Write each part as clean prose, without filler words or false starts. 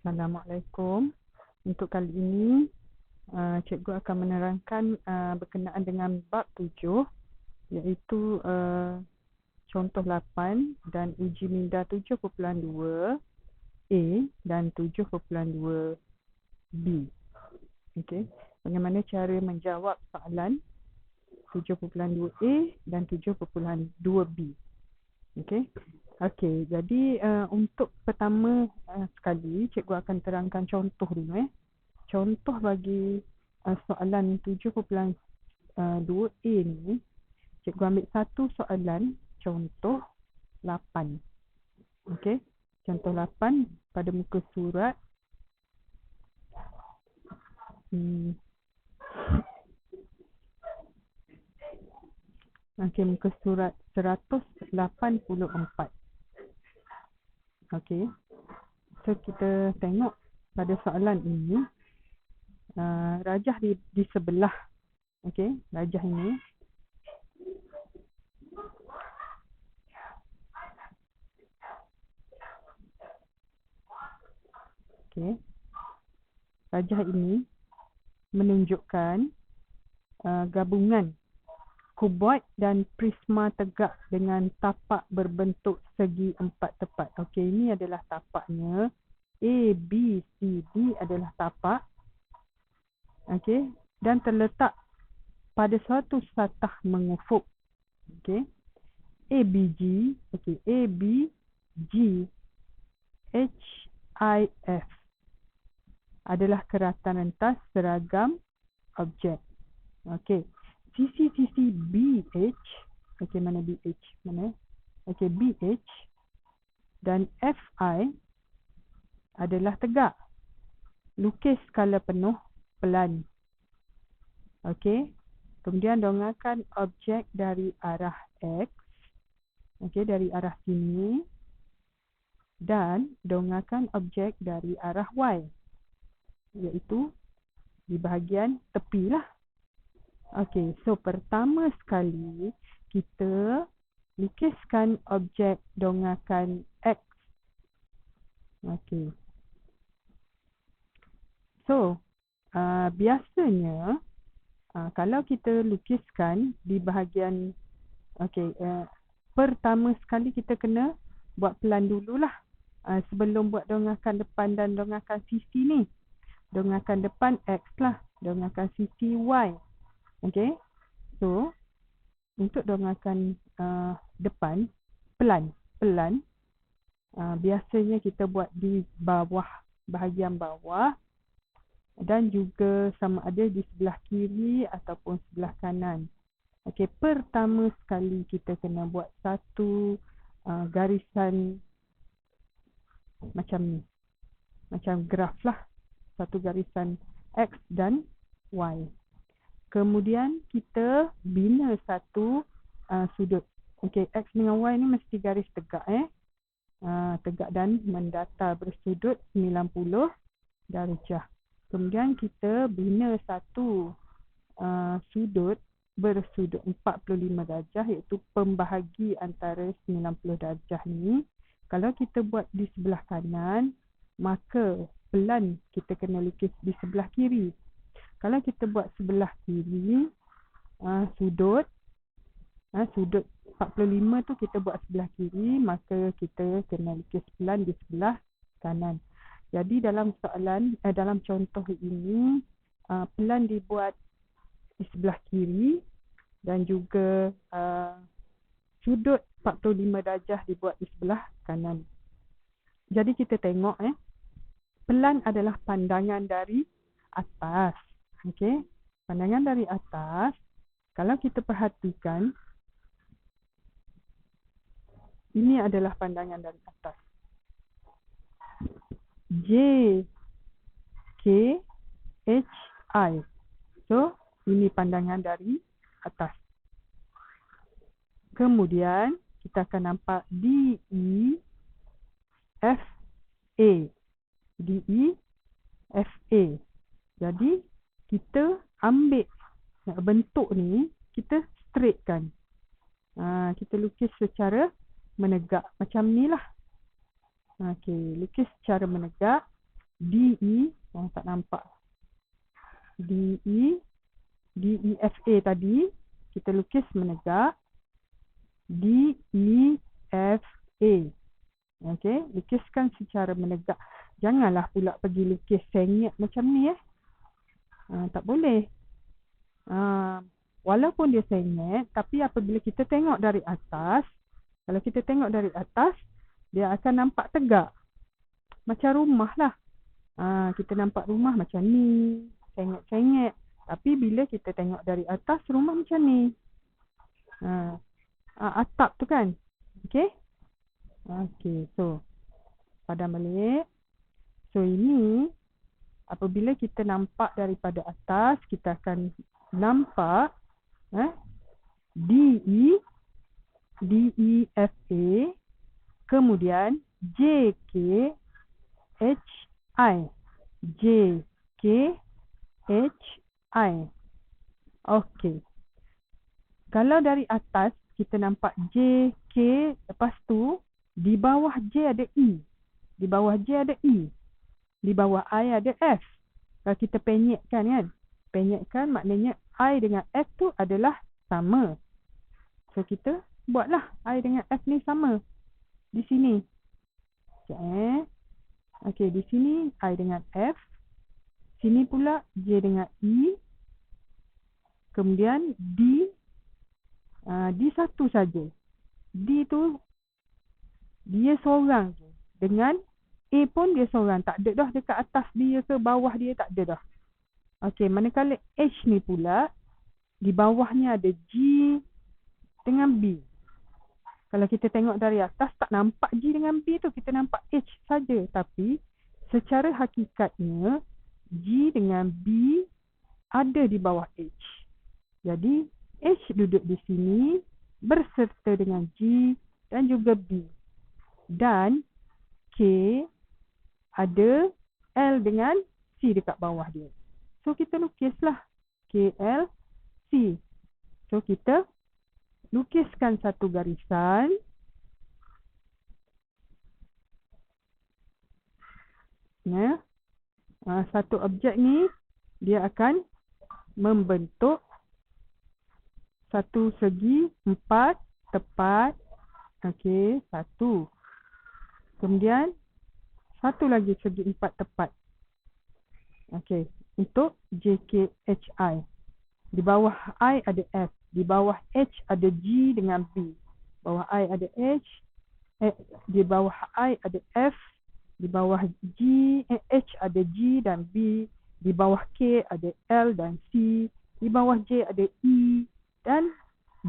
Assalamualaikum. Untuk kali ini, cikgu akan menerangkan berkenaan dengan bab 7, iaitu contoh 8 dan uji minda 7.2 A dan 7.2 B. Okey. Bagaimana cara menjawab soalan 7.2 A dan 7.2 B. Okey. Okey, jadi untuk pertama sekali, cikgu akan terangkan contoh dulu. Contoh bagi soalan 7.2 A ni, cikgu ambil satu soalan contoh 8. Okey, contoh 8 pada muka surat muka surat 184. Okey, so kita tengok pada soalan ini, rajah di sebelah. Okey, rajah ini rajah ini menunjukkan gabungan kuboid dan prisma tegak dengan tapak berbentuk segi empat tepat. Okey, ini adalah tapaknya. A, B, C, D adalah tapak. Okey, dan terletak pada suatu satah mengufuk. Okey, ABG, okey, A, B, G, H, I, F adalah keratan rentas seragam objek. Okey, sisi-sisi BH, okey, mana BH? Mana? Okey, BH dan FI adalah tegak. Lukis skala penuh pelan. Okey, kemudian dongangkan objek dari arah X, okey, dari arah sini, dan dongangkan objek dari arah Y, iaitu di bahagian tepi lah. Okey, so pertama sekali kita lukiskan objek dongakan X. Okey. So, biasanya kalau kita lukiskan di bahagian, pertama sekali kita kena buat pelan dululah. Sebelum buat dongakan depan dan dongakan sisi ni. Dongakan depan X lah, dongakan sisi Y. Okey, so untuk dongakan depan pelan, biasanya kita buat di bawah, bahagian bawah, dan juga sama ada di sebelah kiri ataupun sebelah kanan. Okey, pertama sekali kita kena buat satu garisan macam ni, macam graf lah, satu garisan X dan Y. Kemudian kita bina satu sudut. Okey, X dengan Y ni mesti garis tegak. Tegak dan mendatar bersudut 90 darjah. Kemudian kita bina satu sudut bersudut 45 darjah, iaitu pembahagi antara 90 darjah ni. Kalau kita buat di sebelah kanan, maka pelan kita kena lukis di sebelah kiri. Kalau kita buat sebelah kiri, sudut 45 tu kita buat sebelah kiri, maka kita kena lukis pelan di sebelah kanan. Jadi dalam soalan, dalam contoh ini, pelan dibuat di sebelah kiri dan juga sudut 45 darjah dibuat di sebelah kanan. Jadi kita tengok, pelan adalah pandangan dari atas. Okey, pandangan dari atas, kalau kita perhatikan, ini adalah pandangan dari atas. J, K, H, I. So, ini pandangan dari atas. Kemudian, kita akan nampak D, E, F, A. D, E, F, A. Jadi, kita ambil bentuk ni, kita straightkan. Kita lukis secara menegak. Macam ni lah. Okey, lukis secara menegak. DE, tak nampak. DE, DEFA tadi, kita lukis menegak. DEFA. Okey, lukiskan secara menegak. Janganlah pula pergi lukis sengit macam ni tak boleh. Walaupun dia sengit, tapi apabila kita tengok dari atas, kalau kita tengok dari atas, dia akan nampak tegak. Macam rumah lah. Kita nampak rumah macam ni, sengit-sengit. Tapi bila kita tengok dari atas, rumah macam ni. Atap tu kan. Okey? Okey, so padam balik. So ini, apabila kita nampak daripada atas, kita akan nampak DE, DEFA, kemudian JKHI, JKHI. Okey. Kalau dari atas, kita nampak JK, lepas tu, di bawah J ada E. Di bawah J ada E. Di bawah I ada F. Kalau kita penyekkan kan. Penyekkan maknanya I dengan F tu adalah sama. So kita buatlah I dengan F ni sama. Di sini. Okey, di sini I dengan F. Sini pula J dengan E. Kemudian D. D satu saja. D tu dia seorang je. Dengan A pun dia seorang. Tak ada dah dekat atas dia ke bawah dia, tak ada dah. Okey, manakala H ni pula, di bawahnya ada G dengan B. Kalau kita tengok dari atas, tak nampak G dengan B tu. Kita nampak H saja. Tapi, secara hakikatnya, G dengan B ada di bawah H. Jadi, H duduk di sini berserta dengan G dan juga B. Dan K ada L dengan C dekat bawah dia. So kita lukislah KL C. So kita lukiskan satu garisan. Satu objek ni dia akan membentuk satu segi 4 tepat. Okey, satu. Kemudian satu lagi segi 4 tepat. Okey, untuk JKHI. Di bawah I ada F, di bawah H ada G dengan B. Bawah I ada H, di bawah I ada F, di bawah H ada G dan B, di bawah K ada L dan C, di bawah J ada E dan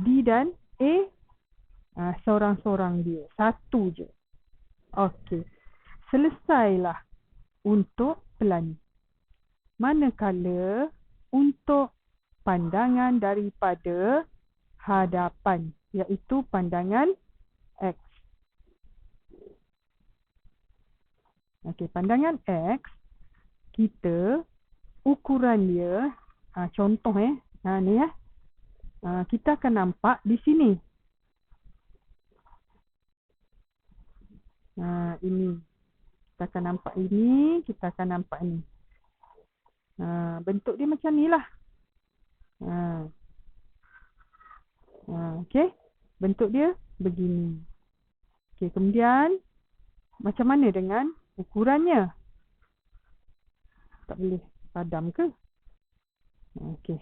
D dan A. Seorang-seorang dia, satu je. Okey. Selesailah untuk pelan. Manakala untuk pandangan daripada hadapan, iaitu pandangan X. Okey, pandangan X, kita ukuran dia, contoh ni kita akan nampak di sini. Ini. Kita akan nampak ini, kita akan nampak ini. Bentuk dia macam ni lah. Okey. Bentuk dia begini. Okey, kemudian macam mana dengan ukurannya? Tak boleh padam ke? Okey.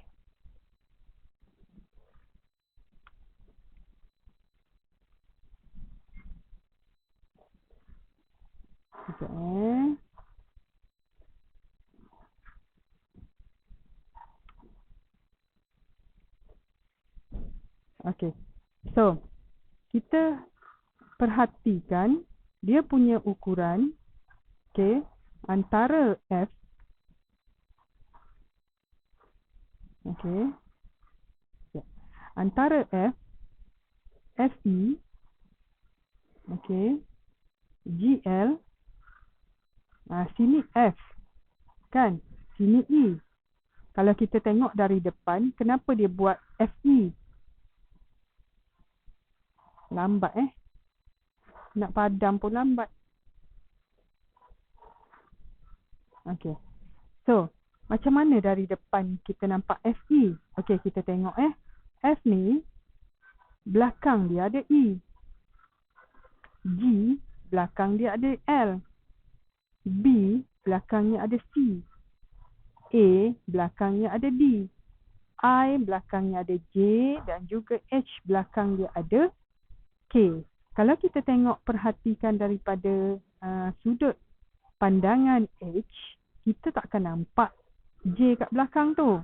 Okey. So, kita perhatikan dia punya ukuran, okey, antara F. Okey. Antara F, FE, okey, GL, sini F, kan? Sini E. Kalau kita tengok dari depan, kenapa dia buat FE? Lambat Nak padam pun lambat. Okey. So, macam mana dari depan kita nampak FE? Okey, kita tengok F ni belakang dia ada E. G belakang dia ada L. B belakangnya ada C. A belakangnya ada D. I belakangnya ada J dan juga H belakang dia ada K. Kalau kita tengok perhatikan daripada sudut pandangan H, kita takkan nampak J kat belakang tu.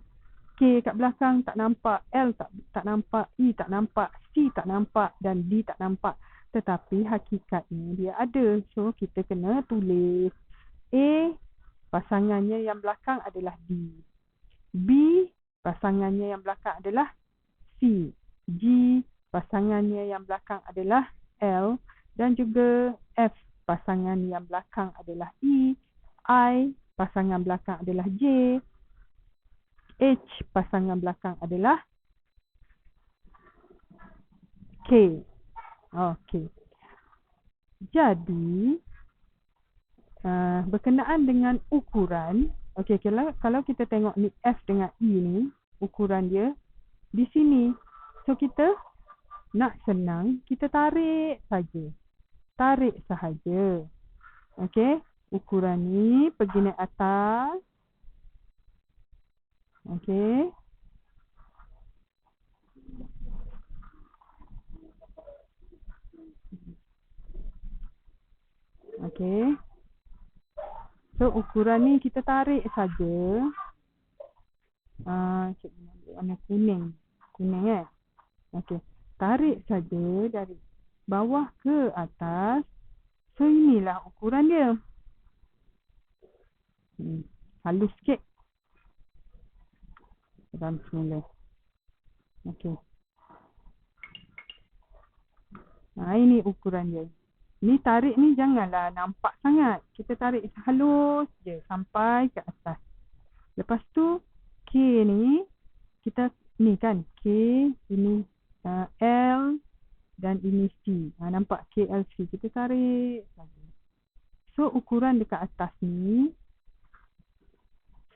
K kat belakang tak nampak, L tak nampak, E tak nampak, C tak nampak dan D tak nampak. Tetapi hakikatnya dia ada. So kita kena tulis A pasangannya yang belakang adalah D. B pasangannya yang belakang adalah C. G pasangannya yang belakang adalah L dan juga F pasangan yang belakang adalah E. I pasangan belakang adalah J. H pasangan belakang adalah K. Okey. Jadi berkenaan dengan ukuran, okey, kalau kita tengok ni F dengan E ni, ukuran dia di sini. So kita nak senang, kita tarik saja. Tarik sahaja. Okey, ukuran ni pergi naik atas. Okey. Okey. So ukuran ni kita tarik saja. Cikgu warna kuning. Kuning Okey. Tarik saja dari bawah ke atas. So inilah ukuran dia. Halus sikit. Dan semula. Okey. Ini ukuran dia. Ni tarik ni janganlah nampak sangat. Kita tarik halus je sampai ke atas. Lepas tu K ni kita ni kan K ini L dan ini C. Nampak KLC. Kita tarik saja. So ukuran dekat atas ni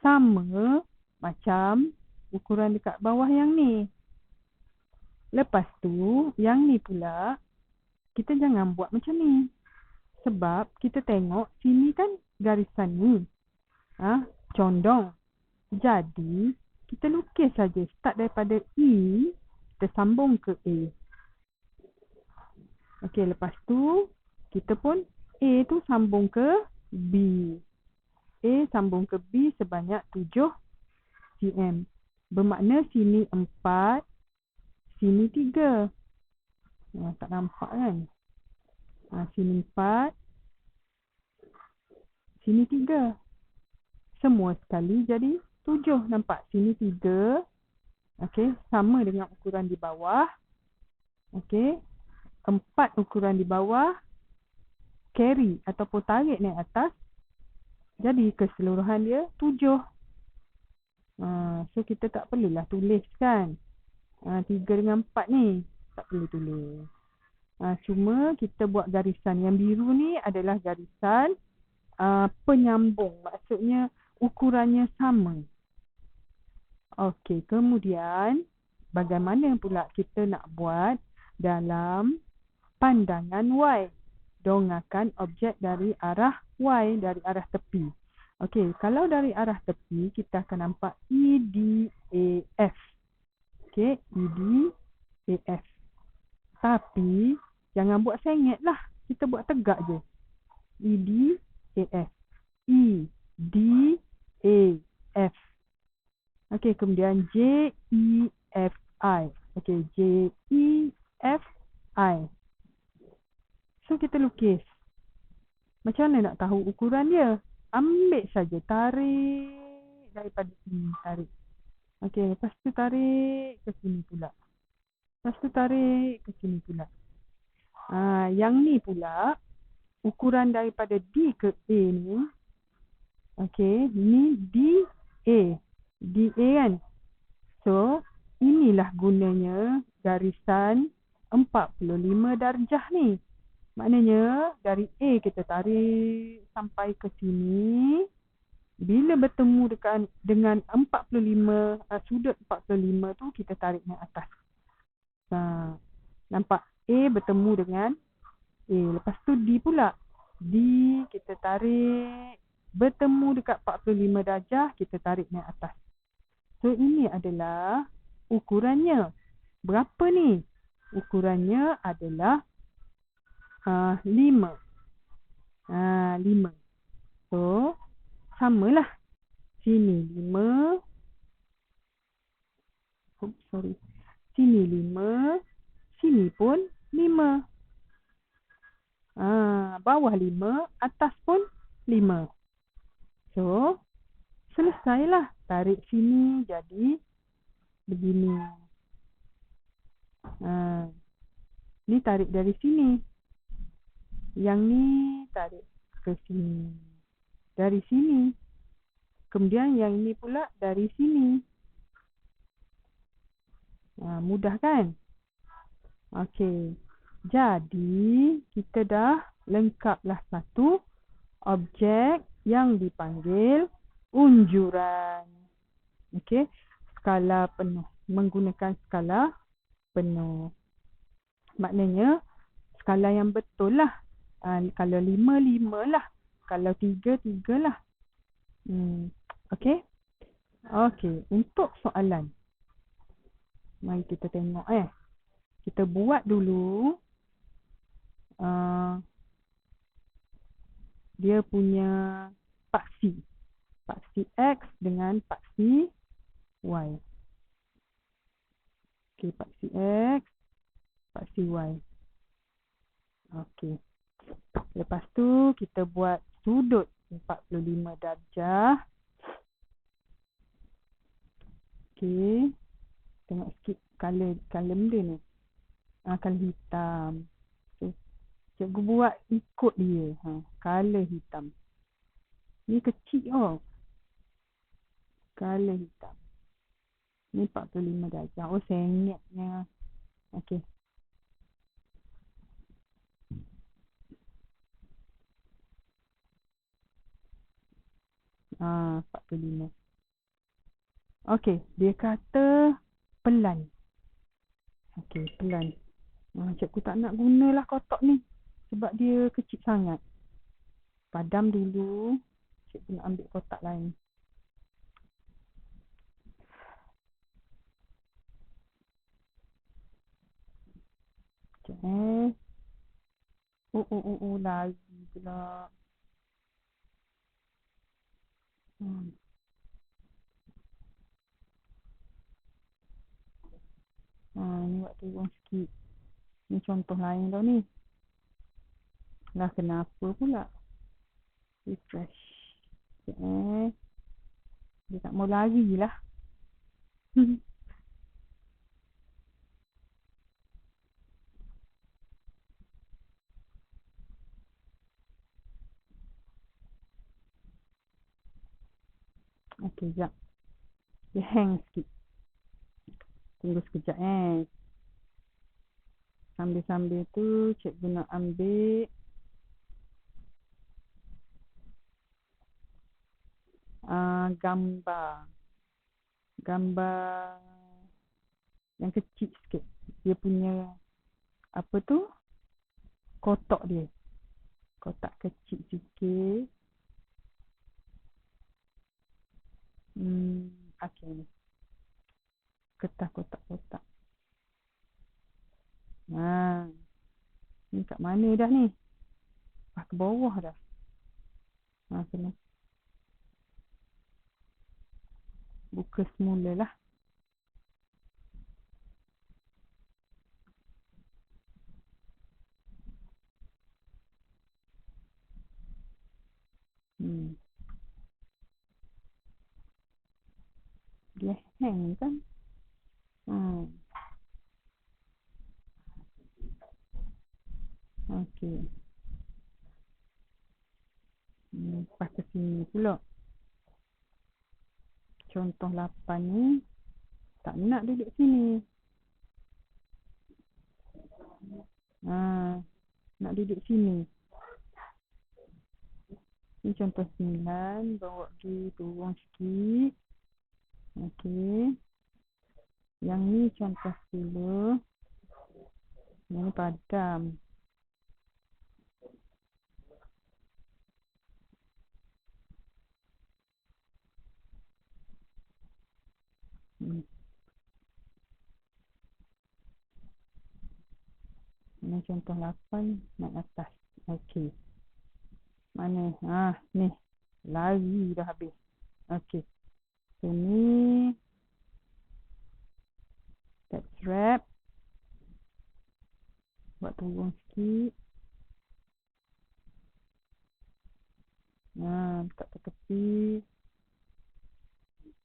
sama macam ukuran dekat bawah yang ni. Lepas tu yang ni pula kita jangan buat macam ni. Sebab kita tengok sini kan garisan ni. Condong. Jadi, kita lukis saja. Start daripada E, kita sambung ke A. Okey, lepas tu, kita pun A tu sambung ke B. A sambung ke B sebanyak 7 cm. Bermakna sini 4, sini 3. Tak nampak kan? Sini 4, sini 3. Semua sekali jadi 7. Nampak? Sini 3. Okey, sama dengan ukuran di bawah. Okey. 4 ukuran di bawah. Carry ataupun tarik naik atas. Jadi keseluruhan dia 7. So kita tak perlulah tulis kan. 3 dengan 4 ni. Tak perlu tulis. Cuma kita buat garisan. Yang biru ni adalah garisan penyambung. Maksudnya ukurannya sama. Okey, kemudian bagaimana pula kita nak buat dalam pandangan Y? Dongakkan objek dari arah Y, dari arah tepi. Okey, kalau dari arah tepi, kita akan nampak EDAF. Okey, EDAF. Tapi, jangan buat sengit lah. Kita buat tegak je. EDAF. EDAF. Okey, kemudian JEFI. Okey, JEFI. So, kita lukis. Macam mana nak tahu ukuran dia? Ambil saja, tarik daripada sini, tarik. Okey, lepas tu tarik ke sini pula. Lepas tu tarik ke sini pula. Yang ni pula, ukuran daripada D ke A ni. Okey, ni DA. DA kan? So, inilah gunanya garisan 45 darjah ni. Maknanya, dari A kita tarik sampai ke sini. Bila bertemu dengan 45, sudut 45 tu, kita tarik naik atas. Nampak? A bertemu dengan A. Lepas tu D pula. D kita tarik. Bertemu dekat 45 darjah, kita tarik naik atas. So, ini adalah ukurannya. Berapa ni? Ukurannya adalah 5. 5. So, samalah. Sini 5. Sini 5. Sini pun 5. Bawah 5. Atas pun 5. So, selesailah. Tarik sini jadi begini. Ni tarik dari sini. Yang ni tarik ke sini. Dari sini. Kemudian yang ini pula dari sini. Mudah kan? Okey. Jadi, kita dah lengkaplah satu objek yang dipanggil unjuran. Okey. Skala penuh. Menggunakan skala penuh. Maknanya, skala yang betul lah. Kalau 5, 5 lah. Kalau 3, 3 lah. Okey. Okey. Untuk soalan. Mari kita tengok Kita buat dulu. Dia punya paksi. Paksi X dengan paksi Y. Okey. Paksi X. Paksi Y. Okey. Lepas tu kita buat sudut 45 darjah. Okey. Tengok sikit color benda ni. Color hitam. Okay. Cikgu buat ikut dia. Color hitam. Ni kecil Color hitam. Ni 45 darjah. Sengitnya. Okey. Ah, 45. Okey, dia kata pelan. Okey, pelan. Cikgu tak nak gunalah kotak ni. Sebab dia kecil sangat. Padam dulu. Cikgu nak ambil kotak lain. Sekejap lagi pula. Ni buat turun sikit. Ni contoh lain tau ni. Lah kenapa pula? Refresh. Dia tak mau lari lah. Okey, sekejap. Dia hang sikit. Tunggu sekejap Sambil-sambil tu cikgu nak ambil gambar yang kecil sikit. Dia punya apa tu? Kotak dia. Kotak kecil sikit. Okey ni. Kertas kotak-kotak. Ni kat mana dah ni? Ke bawah dah. Kena buka semula lah. Dia hang kan? Okey. Lepas ke sini pula. Contoh 8 ni. Tak nak duduk sini. Nak duduk sini. Ini contoh 9. Bawa pergi turun sikit. Okey. Yang ni contoh 10. Yang ni padam. Ini contoh 8 naik atas. Okey. Mana? Ni. Lari dah habis. Okey. So ni tap strap. Buat turun sikit. Letak ke tepi.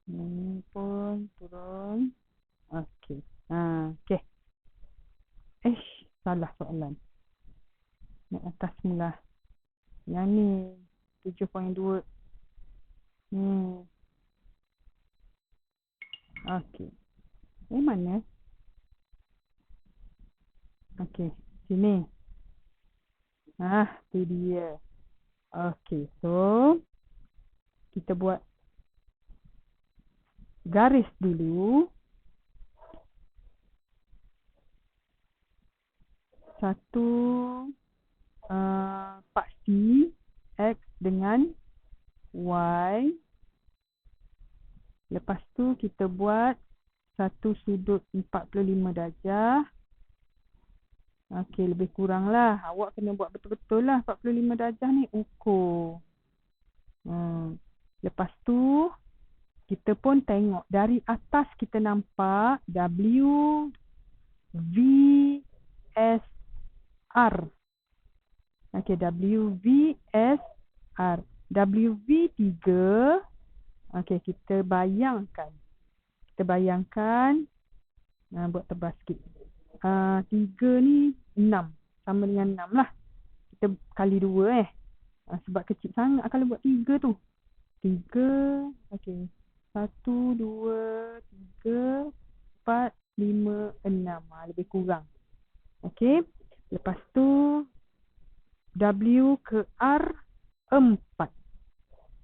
Ni pun turun. Okey. Okey. Salah soalan. Naik atas mula. Yang ni 7.2. Okey. Mana? Okey. Sini. Tu dia. Okey. So, kita buat garis dulu. Satu paksi X dengan Y. Lepas tu kita buat satu sudut 45 darjah. Okey, lebih kurang lah. Awak kena buat betul-betul lah 45 darjah ni ukur. Lepas tu kita pun tengok dari atas kita nampak W V S R. Okey, W V S R. W V 3. Okey, kita bayangkan. Buat tebal sikit. 3 ni 6. Sama dengan 6 lah. Kita kali 2 sebab kecil sangat kalau buat 3 tu. 3. Okey. 1, 2, 3, 4, 5, 6. Lebih kurang. Okey. Lepas tu W ke R 4.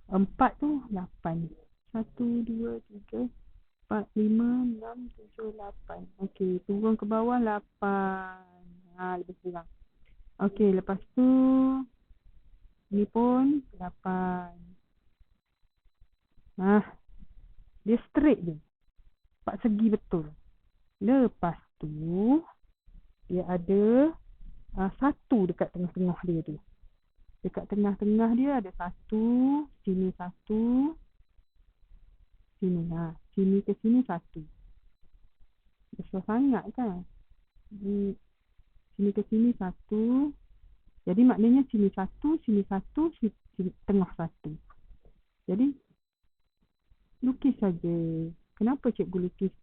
4 tu 8. 1, 2, 3, 4, 5, 6, 7, 8. Okey, turun ke bawah 8. Lebih kurang. Okey, lepas tu ni pun 8. Dia straight je. 4 segi betul. Lepas tu dia ada satu dekat tengah-tengah dia tu. Dekat tengah-tengah dia ada satu, sini satu, sini. Sini ke sini satu. Besar sangat kan? Sini ke sini satu. Jadi maknanya sini satu, sini satu, sini tengah satu. Jadi lukis saja. Kenapa cikgu lukis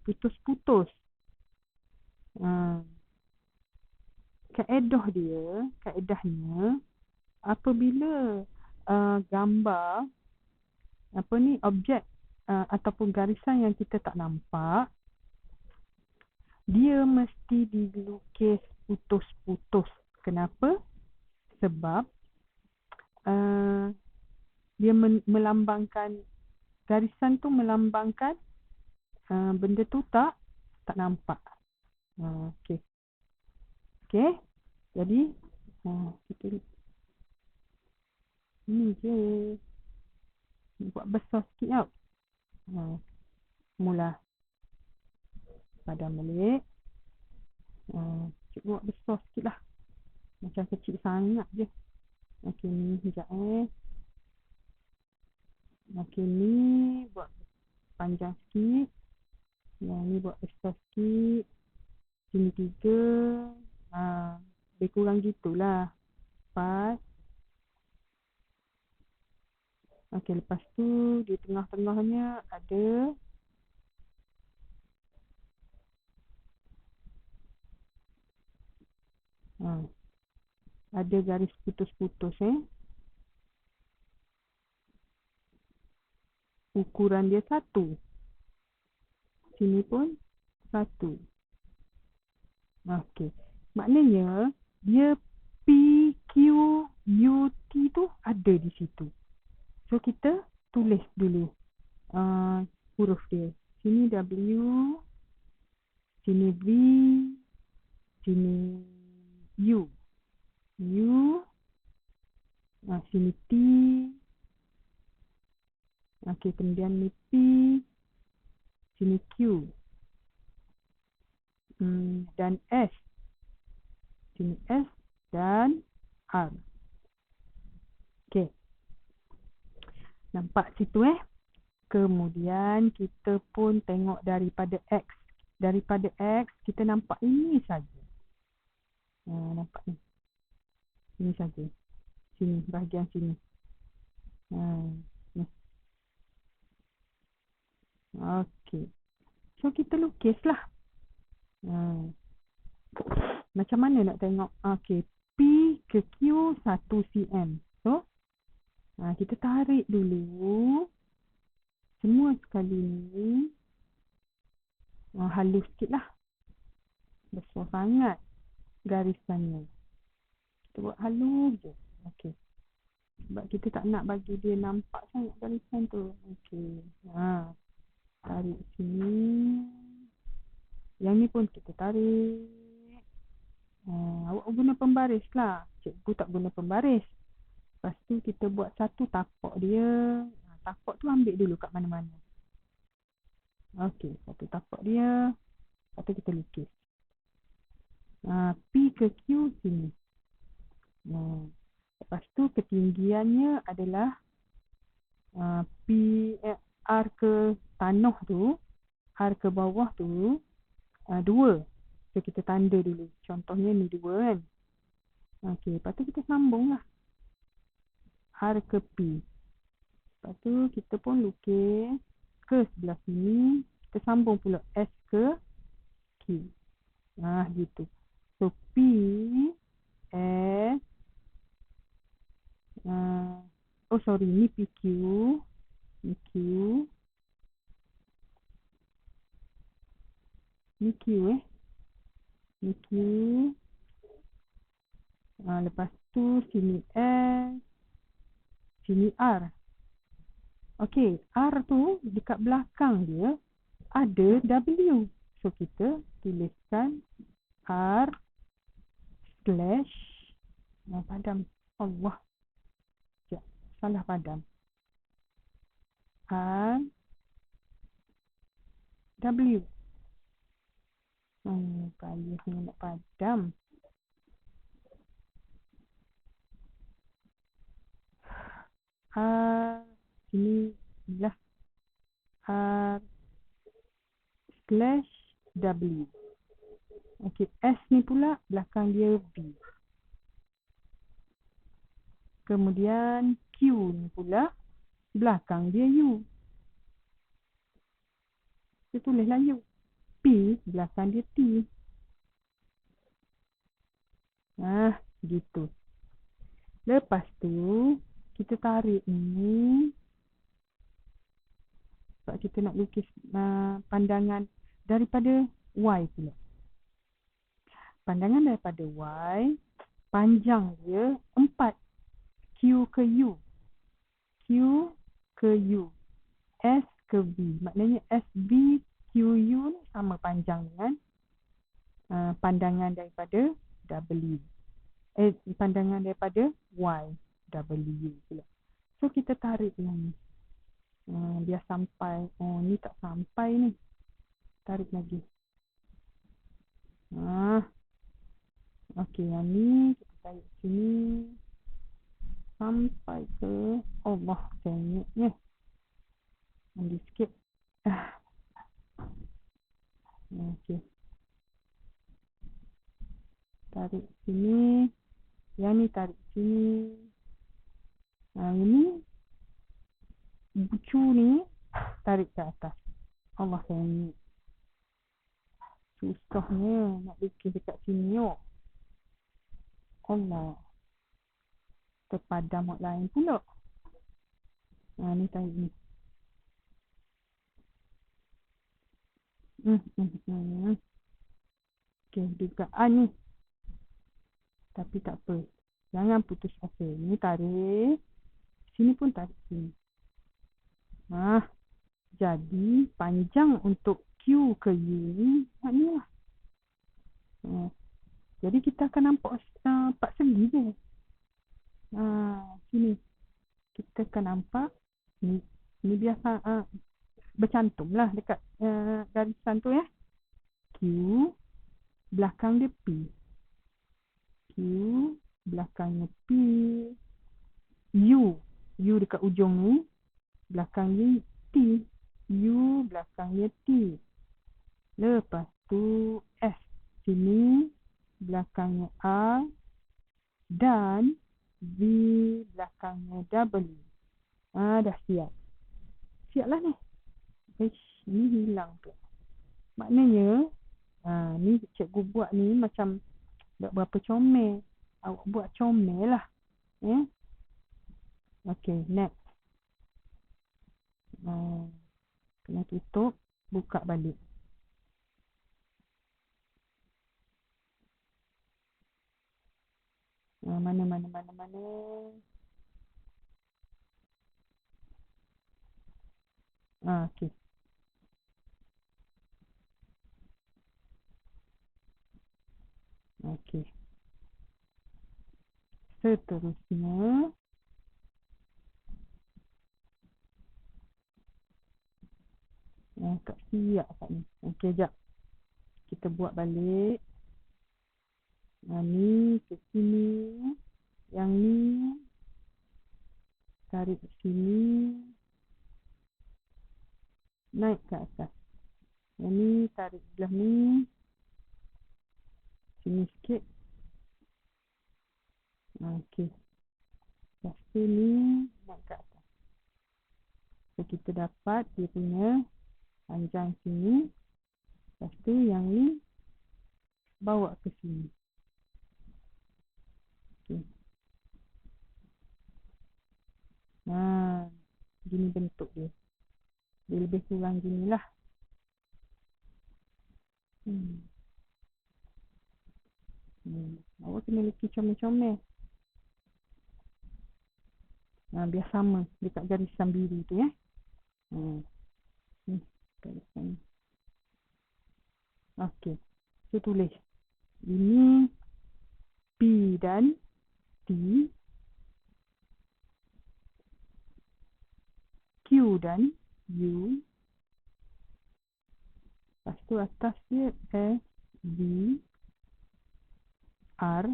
putus-putus? Kaedahnya apabila gambar objek ataupun garisan yang kita tak nampak, dia mesti dilukis putus-putus. Kenapa? Sebab dia melambangkan, garisan tu melambangkan benda tu tak nampak. Okey. Jadi kita ni je. Buat besar sikit tau. Mula padam balik. Cikgu buat besar sikit lah. Macam kecil sangat je. Okey, ni sekejap Okey, ni buat panjang sikit. Yang ni buat besar sikit. Sini 3. Lebih kurang gitulah. 4. Okey, lepas tu di tengah-tengahnya ada ada garis putus-putus ukuran dia 1. Sini pun 1. Okey. Maknanya dia PQ UT tu ada di situ. So kita tulis dulu huruf dia. Sini W, sini V, sini U. Sini T. Okey, kemudian ni P, sini Q. Dan S. Sini S dan R. Okey. Nampak situ Kemudian kita pun tengok daripada X. Daripada X kita nampak ini saja. Nampak ni. Ini saja. Sini, bahagian sini. Ni. Okey. So kita lukislah. Macam mana nak tengok? Okey. P ke Q 1 cm. So kita tarik dulu. Semua sekali ni. Halus sikit lah. Besar sangat garisannya. Kita buat halus je. Okey. Sebab kita tak nak bagi dia nampak sangat garisan tu. Okey. Tarik sini. Yang ni pun kita tarik. Awak guna pembaris lah. Cikgu tak guna pembaris. Lepas tu kita buat satu tapak dia. Tapak tu ambil dulu kat mana-mana. Okey, satu tapak dia. Lepas tu kita lukis. P ke Q sini. Lepas tu ketinggiannya adalah P R ke tanah tu, R ke bawah tu 2. So kita tanda dulu. Contohnya ni 2 kan. Okey, lepas tu kita sambung lah. R ke P. Lepas tu kita pun lukis ke sebelah sini. Kita sambung pula S ke Q. Gitu. So P, S, ni PQ. Ni Q. Ni Q Ni Q. Lepas tu sini S. Sini R. Okey, R tu dekat belakang dia ada W. So kita tuliskan R slash padam. Allah. Sekejap. Salah padam. R W. Kali ni nak padam. Sini lah. R slash W. Okey, S ni pula belakang dia V. Kemudian Q ni pula belakang dia U. Kita tulislah U. P belakang dia T. Gitu. Lepas tu kita tarik ni. Sebab kita nak lukis pandangan daripada Y pula. Pandangan daripada Y, panjang dia 4. Q ke U. Q ke U. S ke V. Maknanya SV, QU ni sama panjang dengan pandangan daripada W. Pandangan daripada Y. W pula. So kita tarik yang ni. Biar sampai. Ni tak sampai ni. Tarik lagi. Okey, yang ni kita tarik sini. Sampai ke Allah tengoknya. Ambil sikit. Okey. Tarik sini. Yang ni tarik sini. Ini bucu ni tarik ke atas. Allah tengok. Susahnya nak lukis dekat sini. Allah. Terpadam lain pula. Ni tarik ni. Okey, dugaan ni. Tapi tak apa. Jangan putus asa. Ni tarik. Sini pun tarik sini. Jadi panjang untuk Q ke U ni ni lah. Jadi kita akan nampak 4 segi je. Sini. Kita akan nampak ni biasa bercantum lah dekat garisan tu ya. Q belakang dia P. Q belakangnya P. U dekat ujung ni belakang ni T. U belakangnya T. Lepas tu S sini belakangnya R dan V belakangnya W. Dah siap. Siap lah ni. Ni hilang tu. Maknanya ni cikgu buat ni macam tak berapa comel. Awak buat comel lah. Okay, next. Kena tutup, buka balik. Mana. Okay. Okay. Seterusnya. Tak siap kat ni. Okay, jap. Kita buat balik. Ni ke sini. Yang ni. Tarik ke sini. Naik ke atas. Yang ni tarik sebelah ni. Sini sikit. Okay. Lepas tu ni naik ke atas. So kita dapat dia punya panjang sini. Lepas tu yang ni bawa ke sini. Okay. Gini bentuk dia. Dia lebih kurang gini lah. Awak kena lukis comel-comel. Biar sama dekat garisan biru tu ya. Garisan. Okey. So tulis. Ini P dan T. Q dan U. Lepas tu atas dia S, V, R,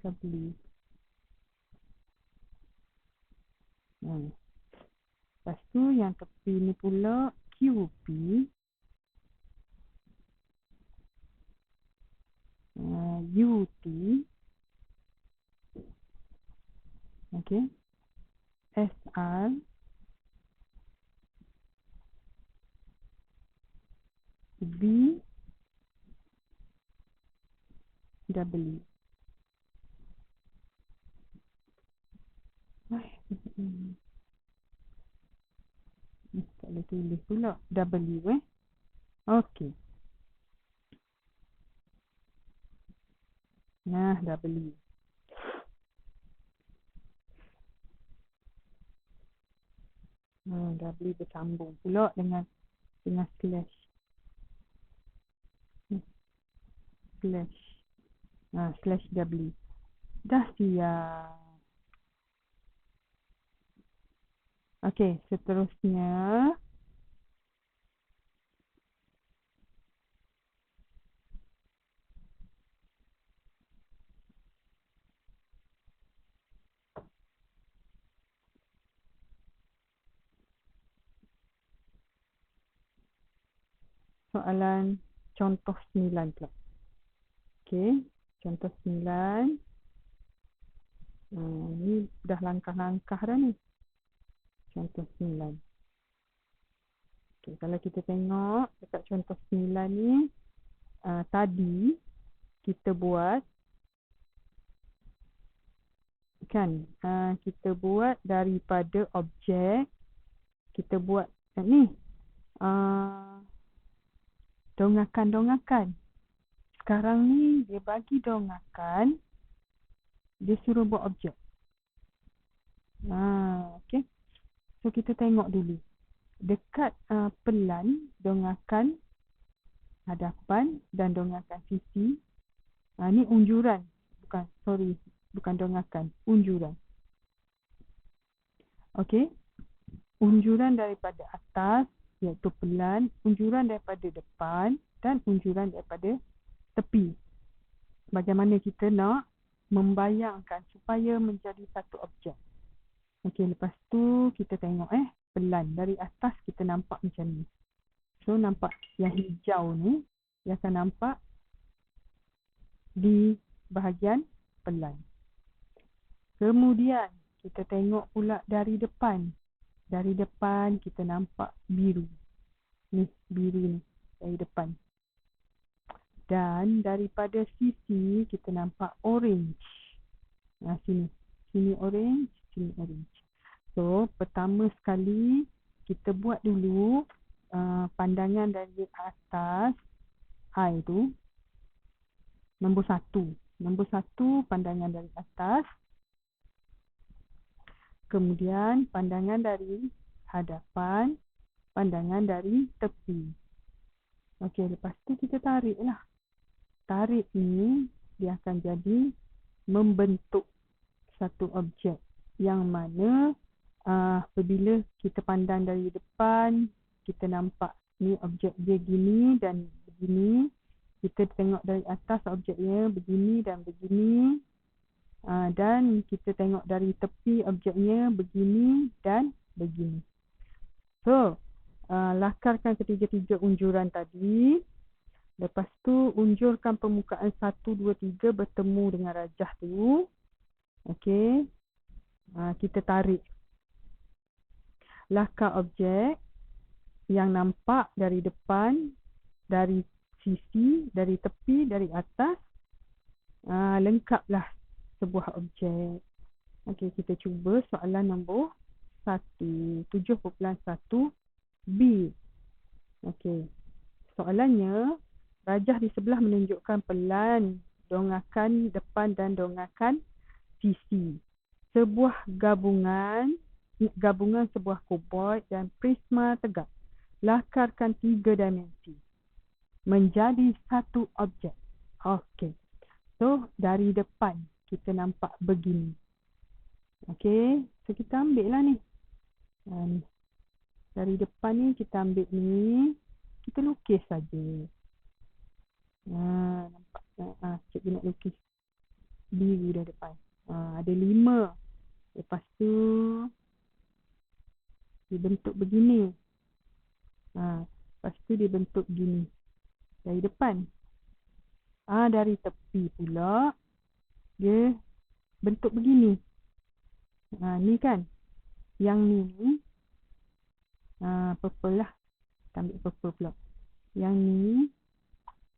W. Lepas tu yang tepi ni pula QP. UT. Okay. SR. V. W. Tak boleh tulis pula W Okey. W. W bersambung pula dengan slash. Slash W. Dah siap. Okey, seterusnya soalan contoh 9 pula. Okey, contoh 9. Ni dah langkah-langkah dah ni. Contoh 9. Okey, kalau kita tengok dekat contoh 9 ni, tadi kita buat kan, kita buat daripada objek, kita buat ni dongakan. Sekarang ni dia bagi dongakan Dia suruh buat objek. Okey. So kita tengok dulu. Dekat pelan, dongakan hadapan dan dongakan sisi. Ni unjuran. Bukan dongakan. Unjuran. Okey. Unjuran daripada atas, iaitu pelan. Unjuran daripada depan dan unjuran daripada tepi. Bagaimana kita nak membayangkan supaya menjadi satu objek. Okey, lepas tu kita tengok pelan. Dari atas kita nampak macam ni. So nampak yang hijau ni, dia akan nampak di bahagian pelan. Kemudian kita tengok pula dari depan. Dari depan kita nampak biru. Ni biru ni dari depan. Dan daripada sisi kita nampak orange. Sini. Sini orange, sini orange. So pertama sekali kita buat dulu pandangan dari atas eye tu. Nombor 1. Nombor 1 pandangan dari atas. Kemudian pandangan dari hadapan, pandangan dari tepi. Okey, lepas tu kita tarik lah. Tarik ni dia akan jadi membentuk satu objek yang mana apabila kita pandang dari depan, kita nampak ni objek dia gini dan begini. Kita tengok dari atas objeknya begini dan begini. Dan kita tengok dari tepi objeknya begini dan begini. So, lakarkan ketiga-tiga unjuran tadi. Lepas tu unjurkan permukaan 1, 2, 3 bertemu dengan rajah tu. Okey. Kita tarik. Lakar objek yang nampak dari depan, dari sisi, dari tepi, dari atas. Lengkaplah sebuah objek. Okey, kita cuba soalan nombor 1. 7.1b. Okey. Soalannya, rajah di sebelah menunjukkan pelan, dongakan depan dan dongakan sisi. Sebuah gabungan sebuah kuboid dan prisma tegak. Lakarkan 3 dimensi menjadi satu objek. Okey. So, dari depan kita nampak begini. Okey, so kita ambil lah ni. Ni. Dari depan ni kita ambil ni. Kita lukis saja. Nampak. Cikgu nak lukis biru dah depan. Ada 5. Lepas tu dibentuk begini. Lepas tu dibentuk gini. Dari depan. Dari tepi pula dia bentuk begini. Ni kan. Yang ni purple lah. Kita ambil purple pula. Yang ni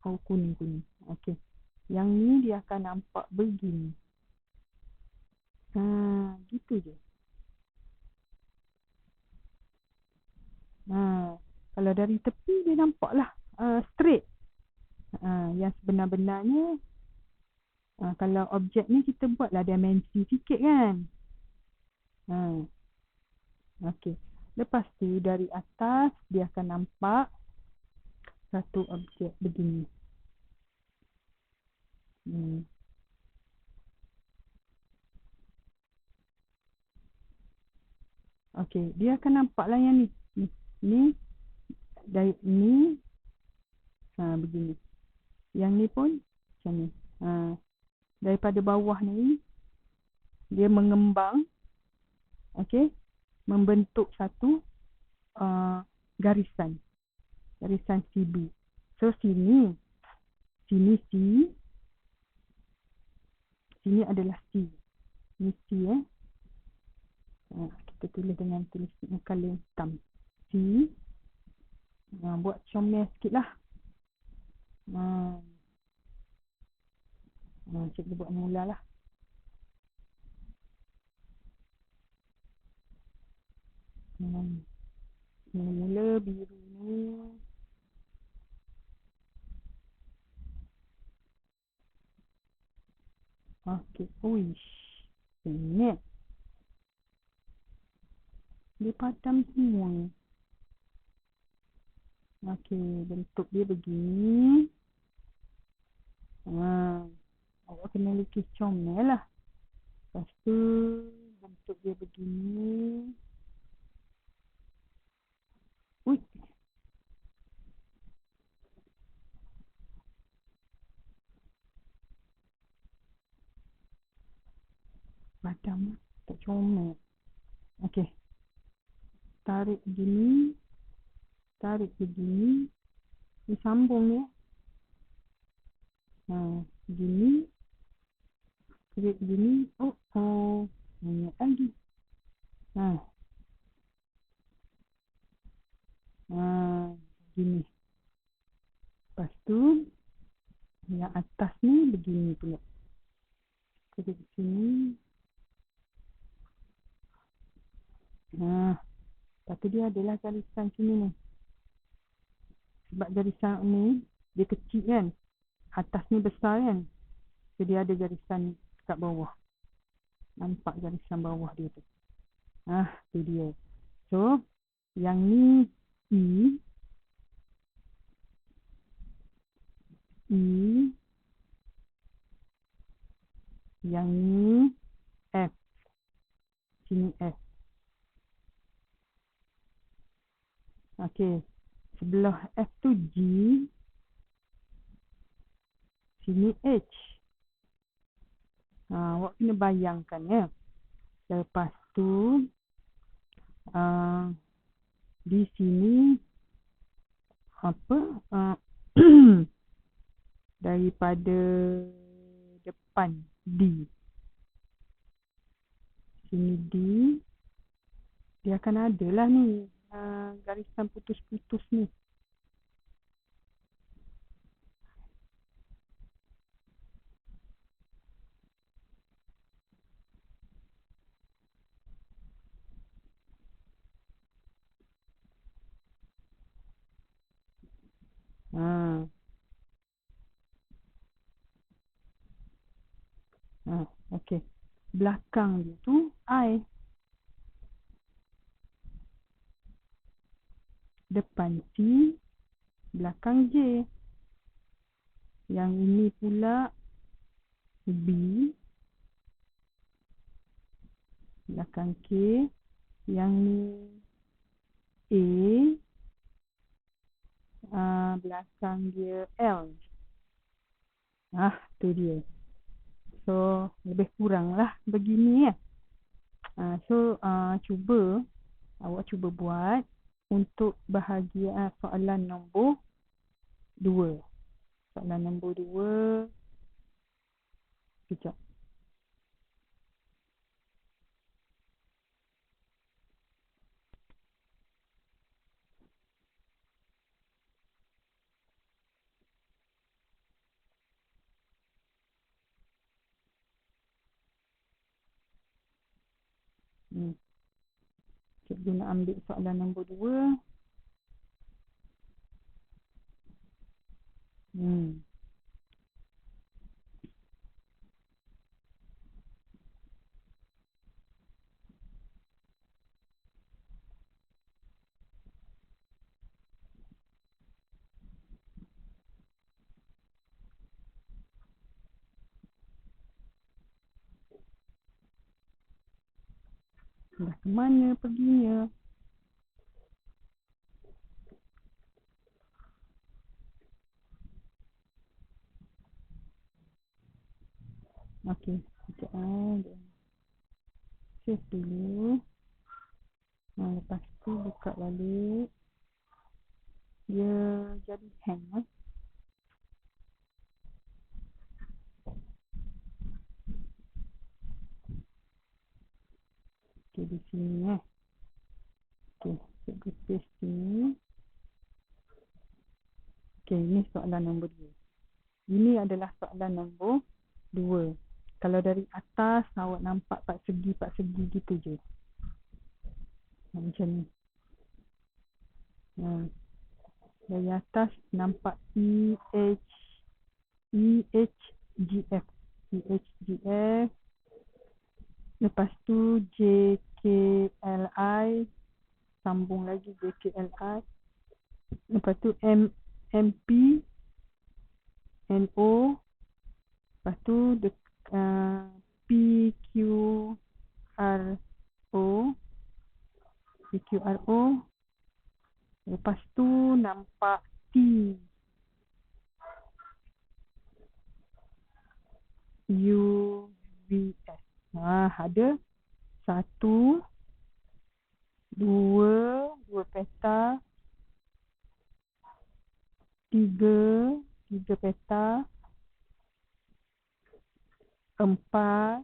kuning-kuning. Okey. Yang ni dia akan nampak begini. Gitu je. Kalau dari tepi dia nampaklah straight. Yang sebenar-benarnya kalau objek ni kita buatlah dimensi sikit kan. Okey. Lepas tu dari atas dia akan nampak satu objek begini. Okey, dia akan nampaklah yang ni. Ni dari ni begini. Yang ni pun macam ni. Daripada bawah ni dia mengembang. Okey, membentuk satu garisan. Garisan CB. So sini C. Sini adalah C. Ni C kita tulis dengan tulis color hitam. C. Buat comel sikit lah. Cikgu buat mula lah. Mula biru ni. Okey. Uish. Ini. Dia padam semua. Okey. Bentuk dia begini. Awak kena lukis comel lah. Lepas tu bentuk dia begini. Ui. Padam. Tak comel. Okey. Tarik begini. Tarik begini. Ni sambung ni. Begini. Tarik begini. Oh. Banyak lagi. Begini. Lepas tu yang atas ni begini pula. Tarik sini. Lepas tu dia adalah garisan sini ni. Sebab garisan ni dia kecil kan. Atas ni besar kan. So dia ada garisan kat bawah. Nampak garisan bawah dia tu. Tu dia. So yang ni E. Yang ni F. Sini F. Okey. Sebelah F tu G. Sini H. Awak kena bayangkan ya. Lepas tu di sini apa daripada depan D. Sini D. Dia akan ada lah ni garisan putus-putus ni. Okey. Belakang dia tu I. Depan C. Belakang J. Yang ini pula B. Belakang K. Yang ni A. Belakang dia L. Tu dia. So lebih kurang lah begini ya. So awak cuba buat untuk bahagian soalan nombor 2. Soalan nombor 2. Sekejap. Cikgu nak ambil soalan nombor 2. Dah ke mana perginya? Okey, sekejap save dulu. Lepas tu buka balik. Dia jadi hang. Okey, di sini Okey, cikgu paste sini. Okey, ini soalan nombor 2. Ini adalah soalan nombor 2. Kalau dari atas awak nampak part segi gitu je. Macam ni. Dari atas nampak E, H, G, F. CHGF. Lepas tu JKLI. Sambung lagi JKLI. Lepas tu MP. NO. Lepas tu PQRO. PQRO. Lepas tu nampak T. UVS. Ada 1, 2 peta, 3 peta, 4.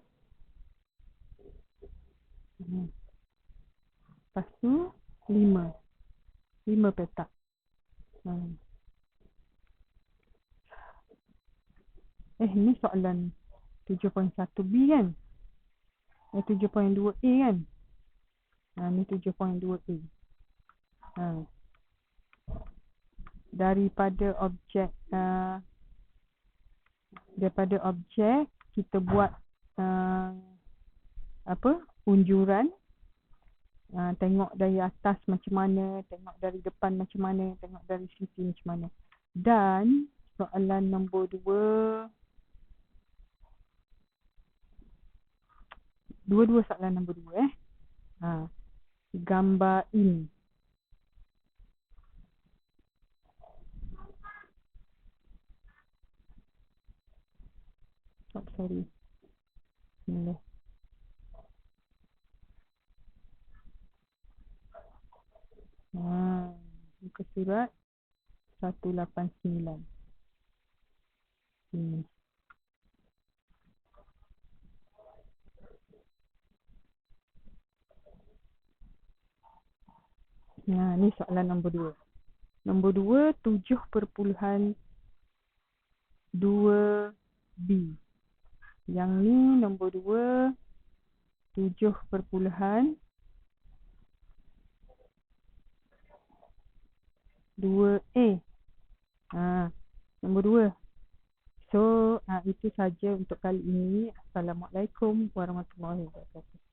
Lepas tu 5 peta. Ni soalan 7.1B kan? 7.2A kan? Ni 7.2A. Daripada objek kita buat unjuran. Tengok dari atas macam mana, tengok dari depan macam mana, tengok dari sisi macam mana. Dan soalan nombor 2, dua soalan nombor 2 gambar ini. Sorry. Bismillah. Muka surat 189. Ni soalan nombor 2. Nombor 2, 7.2B. Yang ni nombor 2, 7.2A. Nombor 2. So, itu saja untuk kali ini. Assalamualaikum warahmatullahi wabarakatuh.